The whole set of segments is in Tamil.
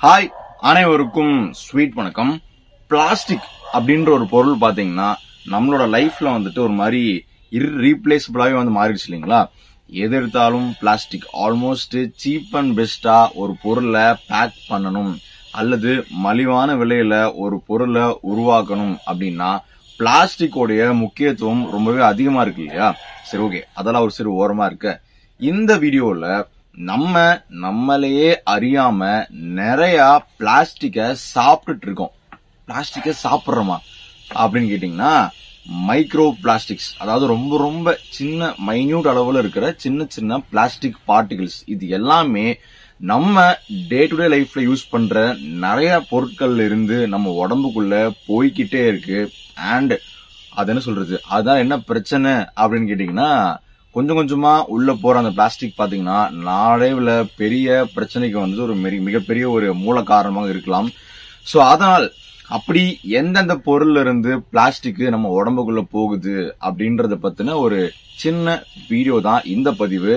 ஹாய் அனைவருக்கும் ஸ்வீட் வணக்கம். பிளாஸ்டிக் அப்படின்ற ஒரு பொருள் பாத்தீங்கன்னா நம்மளோட லைஃப்ல வந்துட்டு ஒரு மாதிரி இர்ரீப்ளேசபிளாவே வந்து மாறிடுச்சு இல்லைங்களா? எது எடுத்தாலும் பிளாஸ்டிக். ஆல்மோஸ்ட் சீப் அண்ட் பெஸ்டா ஒரு பொருளை பேக் பண்ணணும் அல்லது மலிவான விலையில ஒரு பொருளை உருவாக்கணும் அப்படின்னா பிளாஸ்டிக்கோடைய முக்கியத்துவம் ரொம்பவே அதிகமா இருக்கு இல்லையா? சரி, ஓகே, அதெல்லாம் ஒரு சிறு ஓரமா இருக்க. இந்த வீடியோல நம்மளையே அறியாம நிறைய பிளாஸ்டிக்க சாப்பிட்டுட்டு இருக்கோம். பிளாஸ்டிக்க சாப்பிடுறோமா அப்படின்னு கேட்டீங்கன்னா, மைக்ரோ பிளாஸ்டிக்ஸ், அதாவது ரொம்ப ரொம்ப சின்ன மைன்யூட் அளவுல இருக்கிற சின்ன சின்ன பிளாஸ்டிக் பார்ட்டிகிள்ஸ், இது எல்லாமே நம்ம டே டு டே லைஃப்ல யூஸ் பண்ற நிறைய பொருட்கள்ல இருந்து நம்ம உடம்புக்குள்ள போய்கிட்டே இருக்கு. அண்ட் அது என்ன சொல்றது, அதான் என்ன பிரச்சனை அப்படின்னு கேட்டீங்கன்னா, கொஞ்சம் கொஞ்சமா உள்ள போற அந்த பிளாஸ்டிக் பாத்தீங்கன்னா நாளைவுல பெரிய பிரச்சனைக்கு வந்து ஒரு மிகப்பெரிய ஒரு மூல காரணமாக இருக்கலாம். சோ அதனால் அப்படி எந்தெந்த பொருள்ல இருந்து பிளாஸ்டிக் நம்ம உடம்புக்குள்ள போகுது அப்படின்றத பத்தின ஒரு சின்ன வீடியோ தான் இந்த பதிவு.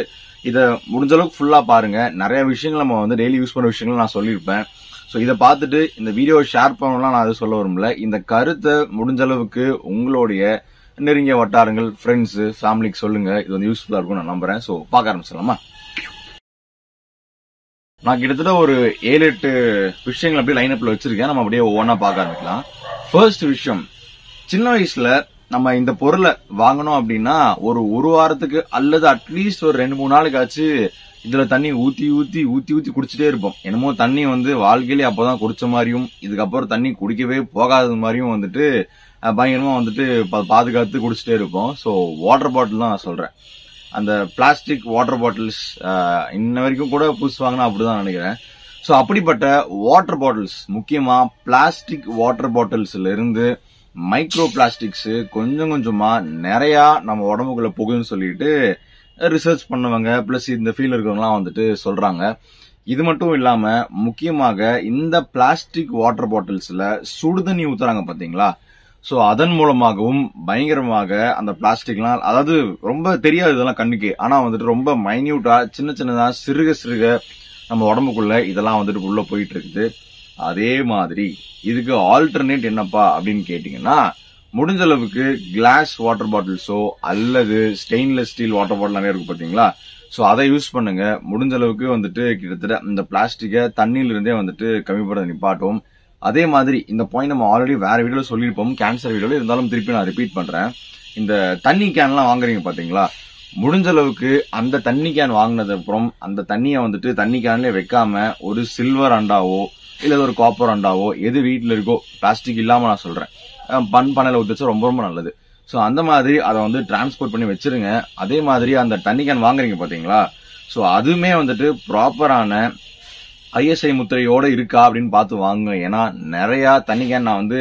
இத முடிஞ்ச அளவுக்கு ஃபுல்லா பாருங்க. நிறைய விஷயங்கள் நம்ம வந்து டெய்லி யூஸ் பண்ற விஷயங்கள் நான் சொல்லியிருப்பேன். சோ இதை பார்த்துட்டு இந்த வீடியோ ஷேர் பண்ணலாம் நான் அதை சொல்ல விரும்பல. இந்த கருத்தை முடிஞ்ச அளவுக்கு உங்களுடைய நெருங்கிய வட்டாரங்கள், ஃப்ரெண்ட்ஸ், ஃபேமிலிக்கு சொல்லுங்க. இது வந்து யூஸ்ஃபுல்லா இருக்கும் நான் நம்புறேன். சோ பார்க்க ஆரம்பிச்சிடலாமா? நான் கிட்டத்தட்ட ஒரு 7-8 விஷயங்கள் அப்படியே லைன் அப்ல வச்சிருக்கேன். நம்ம அப்படியே ஒவ்வொன்னா பார்க்க ஆரம்பிக்கலாம். ஃபர்ஸ்ட் விஷயம், சின்ன வயசுல நம்ம இந்த பொருளை வாங்கணும் அப்படின்னா ஒரு வாரத்துக்கு அல்லது அட்லீஸ்ட் ஒரு 2-3 நாளுக்கு ஆச்சு இதுல தண்ணி ஊத்தி ஊத்தி ஊத்தி ஊத்தி குடிச்சிட்டே இருப்போம். என்னமோ தண்ணி வந்து வாழ்க்கையிலே அப்பதான் குடிச்ச மாதிரியும் இதுக்கப்புறம் தண்ணி குடிக்கவே போகாத மாதிரியும் வந்துட்டு பயங்கரமா வந்துட்டு பாதுகாத்து குடிச்சிட்டே இருப்போம். ஸோ வாட்டர் பாட்டில் தான் நான் சொல்றேன். அந்த பிளாஸ்டிக் வாட்டர் பாட்டில்ஸ் இன்ன வரைக்கும் கூட புதுசு வாங்கினா அப்படிதான் நினைக்கிறேன். ஸோ அப்படிப்பட்ட வாட்டர் பாட்டில்ஸ், முக்கியமா பிளாஸ்டிக் வாட்டர் பாட்டில்ஸ்ல இருந்து மைக்ரோ பிளாஸ்டிக்ஸ் கொஞ்சம் கொஞ்சமா நிறைய நம்ம உடம்புக்குள்ள போகுதுன்னு சொல்லிட்டு ரிசர்ச் பண்ணுவாங்க. பிளஸ் இந்த ஃபீல்ட் இருக்கிறவங்கலாம் வந்துட்டு சொல்றாங்க. இது மட்டும் இல்லாம முக்கியமாக இந்த பிளாஸ்டிக் வாட்டர் பாட்டில்ஸ்ல சுடுதண்ணி ஊத்துறாங்க பாத்தீங்களா? சோ அதன் மூலமாகவும் பயங்கரமாக அந்த பிளாஸ்டிக்லாம், அதாவது ரொம்ப தெரியாது இதெல்லாம் கண்ணுக்கு, ஆனா வந்துட்டு ரொம்ப மைன்யூட்டா சின்ன சின்னதா சிறுக சிறுக நம்ம உடம்புக்குள்ள இதெல்லாம் வந்துட்டு உள்ள போயிட்டு இருக்குது. அதே மாதிரி இதுக்கு ஆல்டர்னேட் என்னப்பா அப்படின்னு கேட்டீங்கன்னா, முடிஞ்ச அளவுக்கு கிளாஸ் வாட்டர் பாட்டில்ஸோ அல்லது ஸ்டெயின்லெஸ் ஸ்டீல் வாட்டர் பாட்டில் நிறைய இருக்கு பாத்தீங்களா? சோ அதை யூஸ் பண்ணுங்க. முடிஞ்ச அளவுக்கு வந்துட்டு கிட்டத்தட்ட இந்த பிளாஸ்டிக்கை தண்ணியில இருந்தே வந்துட்டு கம்மிப்படுத்த நிப்பாட்டும். அதே மாதிரி இந்த பாயிண்ட் நம்ம ஆல்ரெடி வேற வீடியோல சொல்லியிருப்போம், கேன்சர் வீடியோல, இருந்தாலும் திருப்பி நான் ரிப்பீட் பண்றேன். இந்த தண்ணி கேன்லாம் வாங்குறீங்க பாத்தீங்களா? முடிஞ்ச அளவுக்கு அந்த தண்ணி கேன் வாங்கினது அப்புறம் அந்த தண்ணியை வந்துட்டு தண்ணி கேன்ல வைக்காம ஒரு சில்வர் அண்டாவோ இல்ல ஒரு காப்பர் அண்டாவோ எது வீட்டுல இருக்கோ, பிளாஸ்டிக் இல்லாம நான் சொல்றேன், பண்ணையில ஊத்திச்சா ரொம்ப ரொம்ப நல்லது. சோ அந்த மாதிரி அதை வந்து டிரான்ஸ்போர்ட் பண்ணி வச்சிருங்க. அதே மாதிரி அந்த தண்ணி கேன் வாங்குறீங்க பாத்தீங்களா? சோ அதுவுமே வந்துட்டு ப்ராப்பரான ISI முத்திரையோட இருக்கா அப்படின்னு பார்த்து வாங்க. ஏன்னா நிறைய தண்ணி கேன், நான் வந்து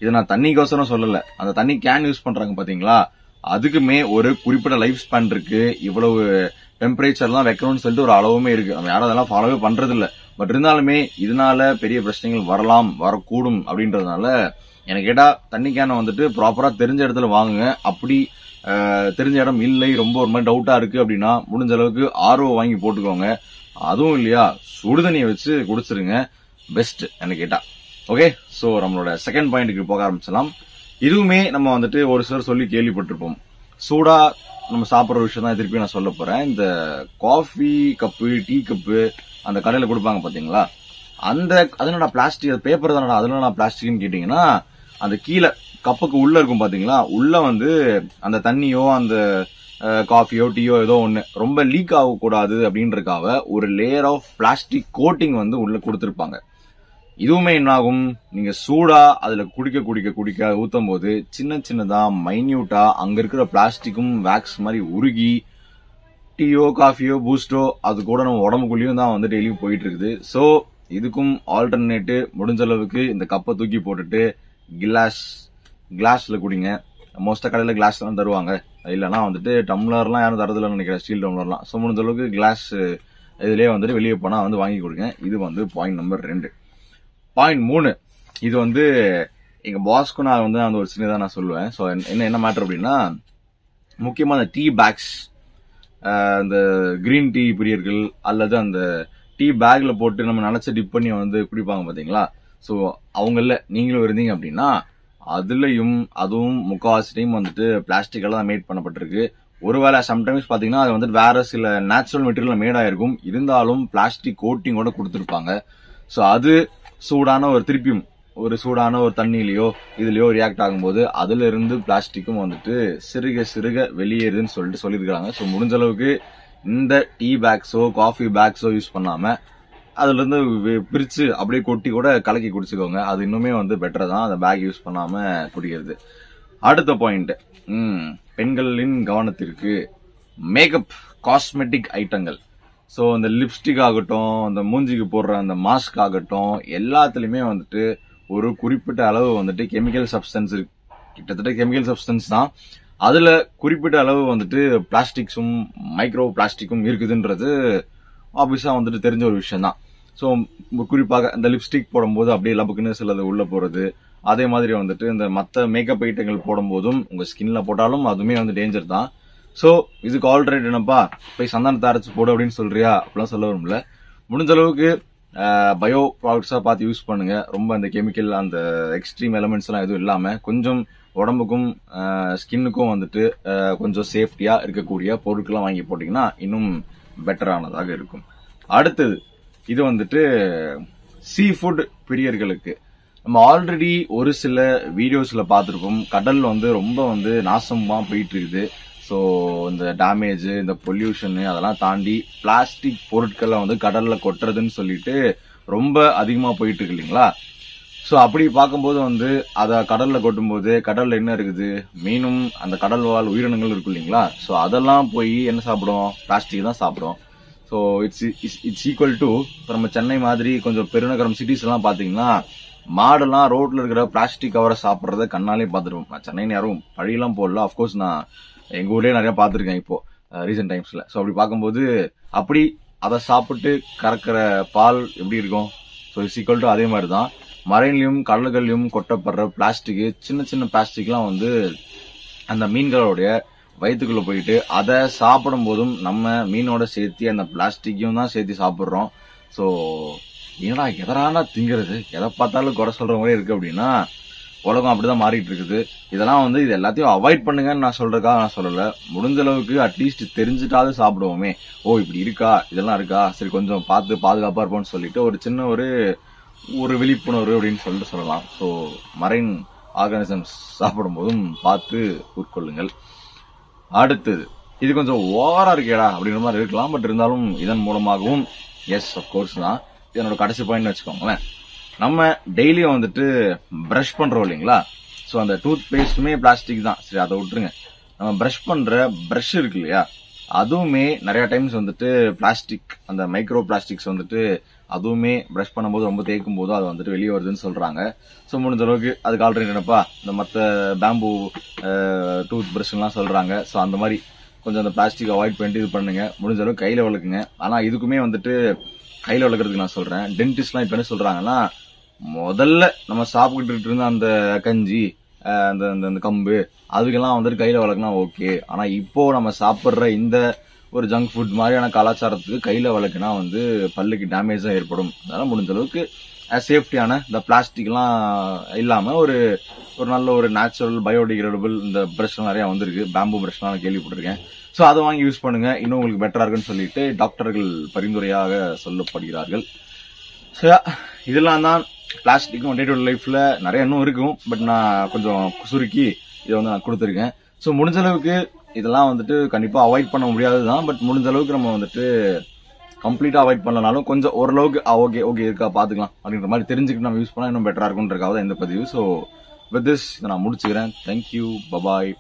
இதை நான் தண்ணிக்கோசரம் சொல்லல, அந்த தண்ணி கேன் யூஸ் பண்றாங்க பாத்தீங்களா, அதுக்குமே ஒரு குறிப்பிட்ட லைஃப் ஸ்பேன் இருக்கு. இவ்வளவு டெம்பரேச்சர்லாம் வைக்கணும்னு சொல்லிட்டு ஒரு அளவுமே இருக்கு. நம்ம யாரும் அதெல்லாம் ஃபாலோவே பண்றது இல்ல. பட் இருந்தாலுமே இதனால பெரிய பிரச்சனைகள் வரக்கூடும் அப்படின்றதுனால எனக்கு கேட்டா தண்ணி கேனை வந்துட்டு ப்ராப்பரா தெரிஞ்ச இடத்துல வாங்குங்க. அப்படி தெரிஞ்ச இடம் இல்லை, ரொம்ப ஒரு மாதிரி டவுட்டா இருக்கு அப்படின்னா முடிஞ்ச அளவுக்கு RO வாங்கி போட்டுக்கோங்க. அதுவும் இல்லையா, சுடுதண்ணியை வச்சு குடிச்சிருங்க, பெஸ்ட் என்ன கேட்டா. ஓகே, சோ நம்மளோட செகண்ட் பாயிண்ட்க்கு போக ஆரம்பிச்சலாம். இதுவுமே நம்ம வந்துட்டு ஒரு சிலர் சொல்லி கேள்விப்பட்டிருப்போம். சூடா நம்ம சாப்பிடுற விஷயம் தான் திருப்பி நான் சொல்ல போறேன். இந்த காஃபி கப்பு, டீ கப்பு அந்த கடையில கொடுப்பாங்க பாத்தீங்களா, அதனோட பிளாஸ்டிக் பேப்பர் தானடா, அதனால பிளாஸ்டிக்னு கேட்டீங்கன்னா, அந்த கீழே கப்புக்கு உள்ள இருக்கும் பாத்தீங்களா, உள்ள வந்து அந்த தண்ணியோ அந்த காஃபியோ டீயோ ஏதோ ஒண்ணு ரொம்ப லீக் ஆகக்கூடாது அப்படின்றதுக்காக ஒரு லேயர் ஆஃப் பிளாஸ்டிக் கோட்டிங் வந்து உள்ள கொடுத்திருப்பாங்க. இதுவுமே என்ன ஆகும், நீங்க சூடா அதுல குடிக்க ஊத்தும் போது சின்ன சின்னதா மைன்யூட்டா அங்க இருக்கிற பிளாஸ்டிக்கும் வேக்ஸ் மாதிரி உருகி டீயோ காஃபியோ பூஸ்டோ அது கூட நம்ம உடம்புக்குள்ளேயும் தான் வந்து டெய்லியும் போயிட்டு இருக்குது. சோ இதுக்கும் ஆல்டர்னேட்டு முடிஞ்ச அளவுக்கு இந்த கப்பை தூக்கி போட்டுட்டு கிளாஸ்ல குடிங்க. மோஸ்டா கடையில கிளாஸ் தான் தருவாங்க, இல்லைன்னா வந்துட்டு டம்ளர்லாம் யாரும் தரதில்லைன்னு நினைக்கிறேன், ஸ்டீல் டம்ளர்லாம். ஸோ முடிஞ்ச அளவுக்கு கிளாஸ் இதுலயே வந்துட்டு வெளியே போனா வந்து வாங்கி கொடுங்க. இது வந்து பாயிண்ட் நம்பர் 2. பாயிண்ட் 3, இது வந்து எங்க பாஸ்க்கு நான் வந்து அந்த ஒரு சின்னதா நான் சொல்லுவேன். ஸோ என்ன மேட்டர் அப்படின்னா, முக்கியமா அந்த டீ பேக்ஸ், அந்த கிரீன் டீ பிரியர்கள் அல்லது அந்த டீ பேக்ல போட்டு நம்ம நினைச்ச டிப் பண்ணி வந்து குடிப்பாங்க பாத்தீங்களா? சோ அவங்கள நீங்களும் இருந்தீங்க அப்படின்னா அதுவும் முக்காவாசி டைம் வந்துட்டு பிளாஸ்டிக்கால தான் மேட் பண்ணப்பட்டிருக்கு. ஒருவேளை சம்டைம்ஸ் பாத்தீங்கன்னா அது வந்துட்டு வேற சில நேச்சுரல் மெட்டீரியல் மேட் ஆயிருக்கும், இருந்தாலும் பிளாஸ்டிக் கோட்டிங்கோட கொடுத்துருப்பாங்க. சோ அது திருப்பியும் ஒரு சூடான ஒரு தண்ணியிலயோ இதுலயோ ரியாக்ட் ஆகும்போது அதுல இருந்து பிளாஸ்டிக்கும் வந்துட்டு சிறுக சிறுக வெளியேறுதுன்னு சொல்லியிருக்காங்க. ஸோ முடிஞ்ச அளவுக்கு இந்த டீ பேக்ஸோ காஃபி பேக்ஸோ யூஸ் பண்ணாம அதுல இருந்து பிரிச்சு அப்படியே கொட்டி கூட கலக்கி குடிச்சுக்கோங்க. அது இன்னுமே வந்து பெட்டர் தான், அந்த பேக் யூஸ் பண்ணாம குடிக்கிறது. அடுத்த பாயிண்ட், பெண்களின் கவனத்திற்கு மேக்கப் காஸ்மெட்டிக் ஐட்டங்கள். ஸோ இந்த லிப்ஸ்டிக் ஆகட்டும், அந்த மூஞ்சிக்கு போடுற அந்த மாஸ்க் ஆகட்டும், எல்லாத்துலயுமே வந்துட்டு ஒரு குறிப்பிட்ட அளவு வந்துட்டு கெமிக்கல் சப்ஸ்டன்ஸ் இருக்கு. கிட்டத்தட்ட கெமிக்கல் சப்ஸ்டன்ஸ் தான். அதுல குறிப்பிட்ட அளவு வந்துட்டு பிளாஸ்டிக்ஸும் மைக்ரோ பிளாஸ்டிக்கும் இருக்குதுன்றது ஆப்வியஸா வந்துட்டு தெரிஞ்ச ஒரு விஷயம் தான். ஸோ குறிப்பாக இந்த லிப்ஸ்டிக் போடும்போது அப்படியே லபுக்குன்னு சிலது உள்ள போறது, அதே மாதிரி வந்துட்டு இந்த மற்ற மேக்கப் ஐட்டங்கள் போடும்போதும் உங்க ஸ்கின்ல போட்டாலும் அதுவுமே வந்து டேஞ்சர் தான். சோ இதுக்கு ஆல்ரெடி என்னப்பா போய் சந்தானத்தை அரைச்சு போடு அப்படின்னு சொல்றியா அப்படிலாம் சொல்ல வரும்ல. முடிஞ்ச அளவுக்கு பயோ ப்ராடக்ட்ஸா பார்த்து யூஸ் பண்ணுங்க. ரொம்ப அந்த கெமிக்கல் அந்த எக்ஸ்ட்ரீம் எலிமெண்ட்ஸ் எல்லாம் எதுவும் இல்லாம கொஞ்சம் உடம்புக்கும் ஸ்கின்னுக்கும் வந்துட்டு கொஞ்சம் சேஃப்டியா இருக்கக்கூடிய பொருட்கள்லாம் வாங்கி போட்டீங்கன்னா இன்னும் பெட்டரானதாக இருக்கும். அடுத்தது இது வந்துட்டு சீ ஃபுட் பிரியர்களுக்கு. நம்ம ஆல்ரெடி ஒரு சில வீடியோஸ்ல பார்த்திருக்கோம், கடல் வந்து ரொம்ப வந்து நாசமா போயிட்டு இருக்குது. ஸோ இந்த டேமேஜ், இந்த பொல்யூஷன் அதெல்லாம் தாண்டி பிளாஸ்டிக் பொருட்களை வந்து கடல்ல கொட்டுறதுன்னு சொல்லிட்டு ரொம்ப அதிகமா போயிட்டு இருக்கு இல்லைங்களா? ஸோ அப்படி பார்க்கும்போது வந்து அதை கடல்ல கொட்டும் போது கடல்ல என்ன இருக்குது, மீனும் அந்த கடல் வாழ் உயிரினங்கள் இருக்கு இல்லைங்களா? ஸோ அதெல்லாம் போய் என்ன சாப்பிடும், பிளாஸ்டிக் தான் சாப்பிடும். ஸோ இட்ஸ் ஈக்குவல் டு நம்ம சென்னை மாதிரி கொஞ்சம் பெருநகரம் சிட்டிஸ் எல்லாம் பாத்தீங்கன்னா மாடெல்லாம் ரோட்ல இருக்கிற பிளாஸ்டிக் கவரை சாப்பிட்றத கண்ணாலே பார்த்துருவோம். நான் சென்னைன்னு யாரும் பழியெல்லாம் போடல, அப்கோர்ஸ் நான் எங்க ஊர்லயே நிறைய பார்த்திருக்கேன் இப்போ ரீசெண்ட் டைம்ஸ்ல. ஸோ அப்படி பார்க்கும்போது அப்படி அதை சாப்பிட்டு கறக்கிற பால் எப்படி இருக்கும்? ஸோ இட்ஸ் ஈக்குவல் டு அதே மாதிரி தான் மரைன்லயும் கடல்கள்லயும் கொட்டப்படுற பிளாஸ்டிக், சின்ன சின்ன பிளாஸ்டிக்லாம் வந்து அந்த மீன்களுடைய வயிற்றுக்குள்ள போயிட்டு அதை சாப்பிடும் போதும் நம்ம மீனோட சேர்த்து அந்த பிளாஸ்டிக்கையும் தான் சேர்த்து சாப்பிடுறோம். ஸோ ஏன்னா எதனால திங்கிறது, எதை பார்த்தாலும் குறை சொல்ற மாதிரி இருக்கு அப்படின்னா உலகம் அப்படிதான் மாறிட்டு இருக்குது. இதெல்லாம் வந்து இது எல்லாத்தையும் அவாய்ட் பண்ணுங்கன்னு நான் சொல்றதுக்காக நான் சொல்லல. முடிஞ்ச அளவுக்கு அட்லீஸ்ட் தெரிஞ்சுட்டாவது சாப்பிடுவோமே. ஓ இப்படி இருக்கா, இதெல்லாம் இருக்கா, சரி கொஞ்சம் பார்த்து பாதுகாப்பா இருப்போம்னு சொல்லிட்டு ஒரு சின்ன ஒரு விழிப்புணர்வு அப்படின்னு சொல்லிட்டு சொல்லலாம். ஸோ மரைன் ஆர்கானிசம்ஸ் சாப்பிடும் போதும் பார்த்து உட்கொள்ளுங்கள். அடுத்தது இது கொஞ்சம் ஓவரா இருக்கேடா அப்படின்ற மாதிரி இருக்கலாம், பட் இருந்தாலும் இதன் மூலமாகவும் எஸ் அப்கோர்ஸ் தான் இதனோட கடைசி பாயிண்ட் வச்சுக்கோங்களேன். நம்ம டெய்லியும் வந்துட்டு பிரஷ் பண்றோம் இல்லைங்களா? ஸோ அந்த டூத் பேஸ்ட்டுமே பிளாஸ்டிக் தான், சரி அதை விட்டுருங்க. நம்ம பிரஷ் பண்ற பிரஷ் இருக்கு இல்லையா, அதுவுமே நிறைய டைம்ஸ் வந்துட்டு பிளாஸ்டிக், அந்த மைக்ரோ பிளாஸ்டிக்ஸ் வந்துட்டு அதுவுமே பிரஷ் பண்ணும்போது ரொம்ப தேய்க்கும் போது அது வந்துட்டு வெளியே வருதுன்னு சொல்றாங்க. ஸோ முடிஞ்ச அளவுக்கு அதுக்கு ஆல்ரெடி என்னப்பா இந்த மற்ற பேம்பு டூத் பிரஷ் எல்லாம் சொல்றாங்க. ஸோ அந்த மாதிரி கொஞ்சம் அந்த பிளாஸ்டிக் அவாய்ட் பண்ணிட்டு இது பண்ணுங்க. முடிஞ்ச அளவுக்கு கையில வளர்க்குங்க. ஆனா இதுக்குமே வந்துட்டு கையில வளர்க்கறதுக்கு நான் சொல்றேன், டென்டிஸ்ட்லாம் இப்ப என்ன சொல்றாங்கன்னா, முதல்ல நம்ம சாப்பிட்டுட்டு இருந்த அந்த கஞ்சி, அந்த கம்பு, அதுக்கெல்லாம் வந்துட்டு கையில வளர்க்கலாம் ஓகே. ஆனா இப்போ நம்ம சாப்பிடுற இந்த ஒரு ஜங்க் ஃபுட் மாதிரியான கலாச்சாரத்துக்கு கையில வளர்க்குனா வந்து பல்லுக்கு டேமேஜ் தான் ஏற்படும். அதனால முடிஞ்ச அளவுக்கு சேஃப்டியான இந்த பிளாஸ்டிக் எல்லாம் இல்லாம ஒரு நல்ல ஒரு நேச்சுரல் பயோடிகிரேடபிள் இந்த பிரஷ் நிறைய வந்திருக்கு, பேம்பு பிரஷ் நான் கேள்விப்பட்டிருக்கேன். ஸோ அதை வாங்கி யூஸ் பண்ணுங்க, இன்னும் உங்களுக்கு பெட்டரா இருக்குன்னு சொல்லிட்டு டாக்டர்கள் பரிந்துரையாக சொல்லப்படுகிறார்கள். ஸோ இதெல்லாம் தான் பிளாஸ்டிக்கும் டே டு டே லைஃப்ல நிறைய இன்னும் இருக்கும், பட் நான் கொஞ்சம் சுருக்கி இதை வந்து நான் கொடுத்துருக்கேன். ஸோ முடிஞ்ச அளவுக்கு இதெல்லாம் வந்துட்டு கண்டிப்பா அவாய்ட் பண்ண முடியாதுதான், பட் முடிஞ்ச அளவுக்கு நம்ம வந்துட்டு கம்ப்ளீட்டா அவாய்ட் பண்ணலனாலும் கொஞ்சம் ஓரளவுக்கு ஓகே இருக்கா பாத்துக்கலாம் அப்படின்ற மாதிரி தெரிஞ்சுக்கிட்டு நம்ம யூஸ் பண்ணா இன்னும் பெட்டரா இருக்கும்ன்றக்காக இந்த பதிவு. ஸோ வித் திஸ் நான் முடிச்சுக்கிறேன். Thank you, bye bye.